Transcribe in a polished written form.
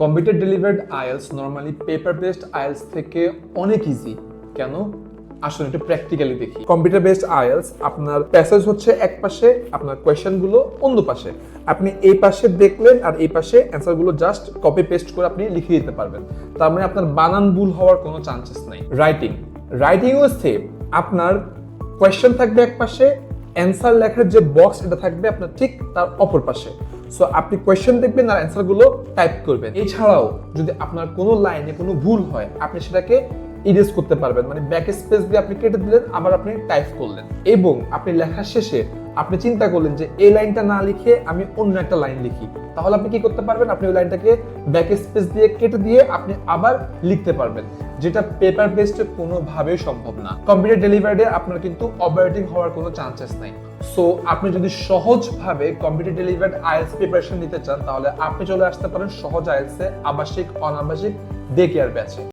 Computer delivered IELTS normally paper based IELTS থেকে অনেক easy. কেন? আসলে একটু প্র্যাকটিক্যালি দেখি। কম্পিউটার বেসড আইএলস আপনার প্যাসেজ হচ্ছে এক পাশে, আপনার কোয়েশ্চেন গুলো অন্য পাশে। আপনি এই পাশে দেখলেন আর এই পাশে অ্যান্সার গুলো জাস্ট কপি পেস্ট করে আপনি লিখে দিতে পারবেন। তার মানে আপনার বানান ভুল হওয়ার কোনো চান্সেস নাই। রাইটিংও সেম। আপনার কোয়েশ্চেন থাকবে এক পাশে, অ্যান্সার লেখার যে বক্স এটা থাকবে আপনার ঠিক তার অপর পাশে। সো আপনি কোয়েশ্চেন দেখবেন আর অ্যান্সার গুলো টাইপ করবেন। এছাড়াও যদি আপনার কোনো লাইনে কোনো ভুল হয় আপনি সেটাকে ইরেজ করতে পারবেন, মানে ব্যাক স্পেস দিয়ে আপনি কেটে দিলেন, আবার আপনি টাইপ করলেন, এবং আপনি লেখার শেষে আপনি চিন্তা করলেন যে এই লাইনটা না লিখে আমি অন্য একটা লাইন লিখি, তাহলে আপনি কি করতে পারবেন? আপনি ওই লাইনটাকে ব্যাক স্পেস দিয়ে কেটে দিয়ে আপনি আবার লিখতে পারবেন, যেটা পেপার বেসডে কোনোভাবেই সম্ভব না। কম্পিউটার ডেলিভারিতে আপনার কিন্তু ওভাররাইটিং হওয়ার কোনো চান্সেস নাই। সো আপনি যদি সহজভাবে কম্পিউটার ডেলিভার্ড আইএলস প্রিপারেশন নিতে চান তাহলে আপনি চলে আসতে পারেন সহজ আইএলস এ আবাসিক অনাবাসিক ডে কেয়ার ব্যাচে।